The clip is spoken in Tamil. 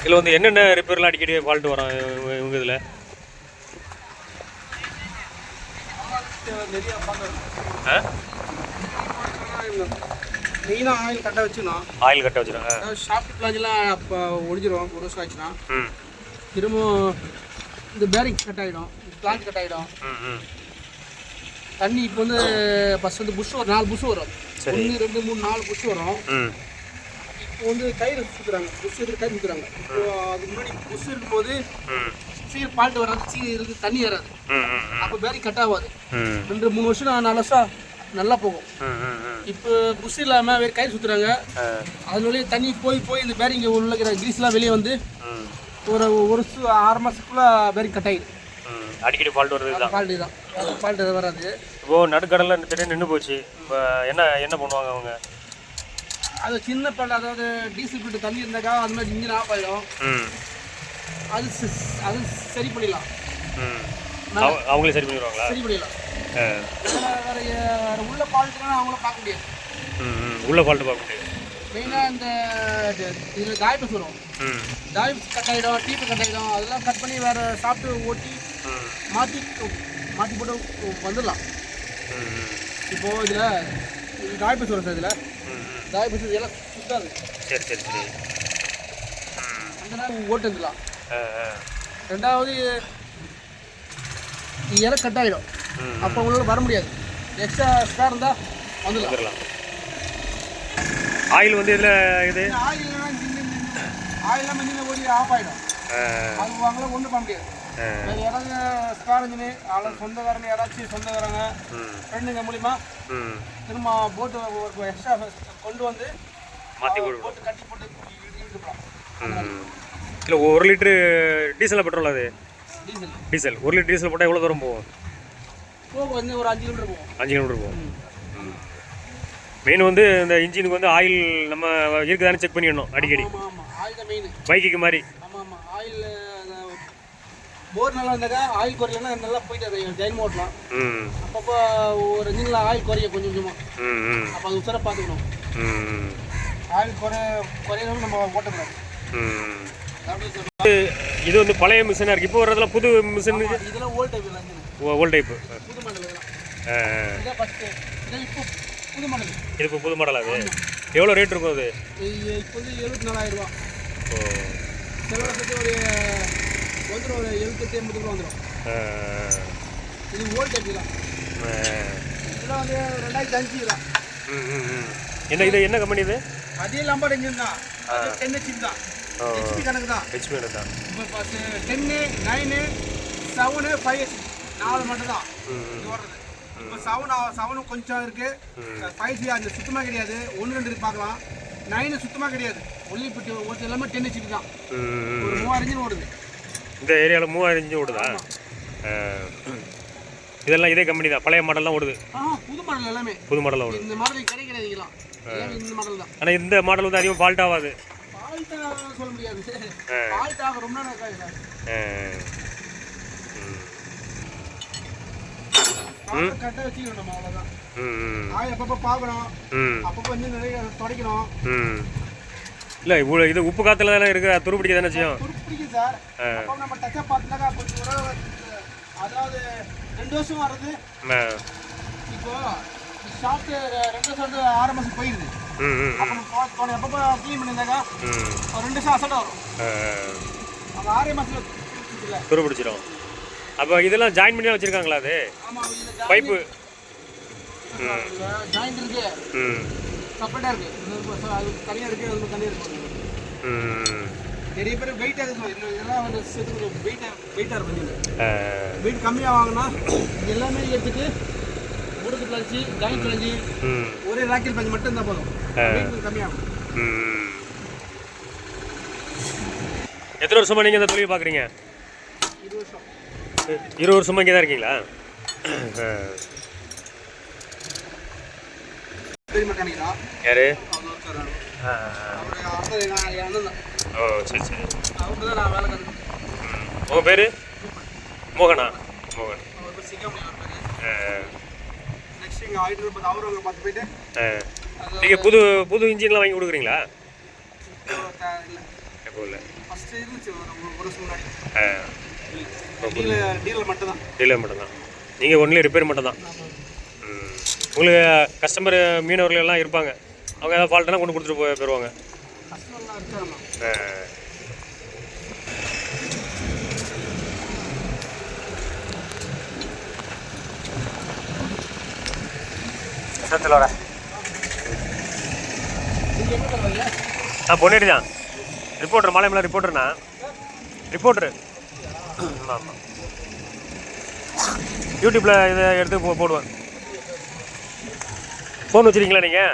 இதில் வந்து என்னென்ன ரிப்பேர்லாம் அடிக்கடி ஃபால்ட்டு வரும் இவங்க இதில்? நிறைய ஆ மெயினாக ஆயில் கட்ட வச்சுக்கணும். ஆயில் கட்ட வச்சுருங்க. ஷாஃப்ட் பிளாஞ்செலாம் அப்போ ஒடிஞ்சிரும். ஒரு வருஷம் ஆச்சுன்னா ம் திரும்ப இந்த பேரிங் கட் ஆகிடும், பிளாஞ்ச் கட் ஆகிடும். ம் தண்ணி இப்போ வந்து ஃபஸ்ட் வந்து புஷ் ஒரு 4 புஷ் வரும். 1 2 3 4 புஷ் வரும். இப்போ வந்து கயிறு சுற்றுறாங்க, புஷ் எடுத்து கயிறு சுற்றுறாங்க. இப்போ அதுக்கு முன்னாடி புஷ் இருக்கும்போது சீக்கிரம் பால்ட்டு வராது, சீக்கிரம் தண்ணி ஏறாது. அப்போ பேரிங் கட் ஆகாது. 2 3 வருஷம் 4 வருஷம் நல்லா போகும். இப்போ புஷ் இல்லாமல் வேறு கயிறு சுற்றுறாங்க. அதனாலே தண்ணி போய் இந்த பேரிங் உள்ள இருக்கிற கிரீஸ்லாம் வெளியே வந்து ஒரு 6 மாதத்துக்குள்ளே பேரிங் கட் ஆகிடும். அடிக்கடி ஃபால்ட் வருது தான். ஃபால்ட்டு தான், ஃபால்ட்டு எதுவும் வராது. இப்போது நடுக்கடலில் திடீர்னு நின்று போச்சு. இப்போ என்ன பண்ணுவாங்க அவங்க? அது சின்ன பல்ல, அதாவது டீசல் போட்டு தண்ணி இருந்தாக்கா அது மாதிரி இன்ஜின் ஆஃப் ஆகிடும். அது சரி பண்ணிடலாம். அவங்களே சரி பண்ணிடுவாங்களா? சரி பண்ணிடலாம். வேறு உள்ள ஃபால்ட்டுனா அவங்கள பார்க்க முடியாது. உள்ள ஃபால்ட்டு பார்க்க முடியாது. மெயினாக இந்த இதில் டாய்பஸ் வரும். டாய்பஸ் கட் ஆகிடும், டீப்பு கட் ஆகிடும். அதெல்லாம் கட் பண்ணி வேறு சாப்பிட்டு ஓட்டி மாற்றி போட்டு வந்துடலாம். இப்போது இதில் டாய்பஸ் வரும் சார். இதில் டாய்பஸ் இதெல்லாம் சுத்தாது. சரி அந்த நேரம் ஓட்டு வந்துடலாம். ரெண்டாவது இலை கட் ஆகிடும். அப்போ உங்களால் வர முடியாது. எக்ஸ்ட்ரா ஸ்டார் இருந்தால் வந்துடலாம். ஆயில் வந்து இதில் இது ஆயிலாம் இன்ஜினில் ஓடி ஆஃப் ஆகிடும். அது அவங்களாம் ஒன்றும் பண்ண முடியாது. வேறு யாராவது ஸ்கார் இன்ஜினு அதில் சொந்தக்காரங்க, யாராச்சும் சொந்தக்காரங்க ஃப்ரெண்டுங்க மூலிமா திரும்ப போட்டு ஒரு எக்ஸ்ட்ரா கொண்டு வந்து போட்டு கட்டி போட்டு இழுத்துக்கலாம். இல்லை 1 லிட்டரு டீசலில் பெட்ரோல்? அது டீசல் 1 லிட்டர் டீசல் போட்டால் எவ்வளோ தூரம் போகும்? வந்து ஒரு 5 கிலோமீட்டர் போகும். 5 கிலோமீட்டர் போகும். மெயின் வந்து இந்த இன்ஜினுக்கு வந்து ஆயில் நம்ம இருக்குதானே செக் பண்ணிடணும் அடிக்கடி. ஆமாம், ஆயில் தான் மெயின். பைக்குக்கு மாதிரி. ஆமாம், ஆயில் போர் நல்லா இருந்தாக்கா ஆயில் குறையிலன்னா நல்லா போயிட்டு ஜெயின் ஓட்டலாம். அப்பப்போ ஒரு இன்ஜினில் ஆயில் குறைய கொஞ்சம் கொஞ்சமாக. அப்போ அது உசாராக பார்த்துக்கணும். ஆயில் குறையணும் நம்ம ஓட்டக்கூடாது. இது வந்து பழைய மிஷினாக இருக்குது. இப்போ வர்றதுலாம் புது மிஷின். இதெல்லாம் ஓல்ட் டைப் இல்லை. ஓல்ட் டைப்பு, புது மாடல் இதெல்லாம். இதான் ஃபஸ்ட்டு. இப்போ புது மாடல். இது இப்போ புது மாடல். அது எவ்வளோ ரேட் இருக்கும்? அது இப்போ வந்து 74,000 ரூபா. ஓ, செலவத்துக்கு வந்துடும், ஒரு 78-80 ரூபா வந்துடும். இது ஓல்ட் டைப் தான். இதெல்லாம் வந்து 2005 தான். என்ன கம்பெனி இது? அதே லம்பார்ட் இன்ஜின் தான். 10 HP தான். HP கணக்கு தான். HP கணக்கு தான். இப்போ 10, 9, 7, 5 4 மட்டும் தான் இது ஓடுறது. இப்போ 7 கொஞ்சம் இருக்கு. 5 அந்த சுத்தமாக கிடையாது. 1 2 இருக்கு பார்க்கலாம். 9 சுத்தமாக கிடையாது. ஒன்லி இப்போ ஒரு எல்லாமே 10 HP தான். ஒரு 3000 இன்ஜின் ஓடுது இந்த ஏரியாவில். 3000 இன்ஜின் ஓடுதா? இதெல்லாம் இதே கம்பெனி தான். பழைய மாடல்லாம் ஓடுது. புது மாடல் எல்லாமே புது மாடல் ஓடுது. இந்த மாடல் கிடைக்கிறதுலாம் இந்த மாடல் தான். ஆனால் இந்த மாடல் வந்து அதிகமாக ஃபால்ட் ஆகாது. ஃபால்ட்டாக சொல்ல முடியாது. ஃபால்ட் ஆக ரொம்ப நாள் இருக்காது. கரெக்டாக வச்சுக்கணும் நம்ம, அவ்வளோதான். ஆயில் அப்பப்போ பார்க்கணும், அப்பப்போ வந்து நிறைய துடைக்கணும். இல்லை இவ்வளோ இது உப்பு காற்றுல தானே இருக்குது, துரு பிடிக்க தானே செய்யும். துரு பிடிக்கும் சார். அப்போ நம்ம டச்சப் பார்த்துனாக்கா கொஞ்சம் உறவு, அதாவது 2 வருஷம் வர்றது. இப்போ ஷாப்ட்டு 2 வருஷம் வந்து 6 மாதம் போயிடுது. அப்போ எப்பப்போ க்ளீன் பண்ணியிருந்தாக்கா ஒரு 2 வருஷம் அசட்டாக வரும். அந்த 6 மாதத்தில் துரு பிடிச்சிடும். அப்போ இதெல்லாம் ஜாயின் பண்ணி வச்சுருக்காங்களா? அது பைப்பு ஜாயிண்ட் இருக்கு, செப்பரேட்டாக இருக்குது. அது தனியாக இருக்குது, அது தனியாக இருக்குது. நிறைய பேர் வெயிட்டாக இருக்கும். இதெல்லாம் வந்து சேர்த்து வெயிட்டாக இருக்கும். வெயிட் கம்மியாக வாங்கினா எல்லாமே எடுத்துட்டு முடுக்கு பிளஞ்சி, ஜாயிண்ட் பிளஞ்சி, ஒரே ராக்கெட் பிளஞ்சி மட்டும் இருந்தால் போதும். வெயிட் கம்மியாகும். எத்தனை வருஷமாக நீங்கள் இந்த தொழில் பார்க்குறீங்க? 20 வருஷம். 20 வருஷமாக இங்கே தான் இருக்கீங்களா? பெரிய மெக்கானிக் தான். யாரு? அண்ணன் தான். ஓ, சரி சரி. அவங்க தான் நான் வேலை கற்றுக்கிட்டேன். உங்கள் பேர்? மோகனா? மோகன். அவர் சிங்காமணி பேர். நெக்ஸ்ட் இங்கே ஆயிட்டு அவரும் அங்கே பார்த்து போயிட்டு. நீங்கள் புது இன்ஜின்லாம் வாங்கி கொடுக்குறீங்களா? இல்லை, எப்போ இல்லை ஃபஸ்ட்டு இருந்துச்சு ஒரு வருஷம் முன்னாடி. ஆ டீலர் மட்டும்தான். டீலர் மட்டும்தான். நீங்கள் ஒன்லி ரிப்பேர் மட்டும்தான். உங்களுக்கு கஸ்டமர் மீனவர்கள் எல்லாம் இருப்பாங்க, அவங்க ஏதாவது ஃபால்ட்டுனா கொண்டு கொடுத்துட்டு போயிடுவாங்க. கஸ்டமர்லாம் இருக்காங்கண்ணா. சத்தில் வர நீங்கள் என்ன பண்ணுறீங்க? பொன்னேரி தான். ரிப்போர்ட்டர், மாலைமலை ரிப்போர்ட்டர்ண்ணா. ரிப்போர்ட்ரு. ஆமாம், யூடியூப்பில் இதை எடுத்து போடுவேன். ஃபோன் வச்சுருக்கீங்களா நீங்கள்?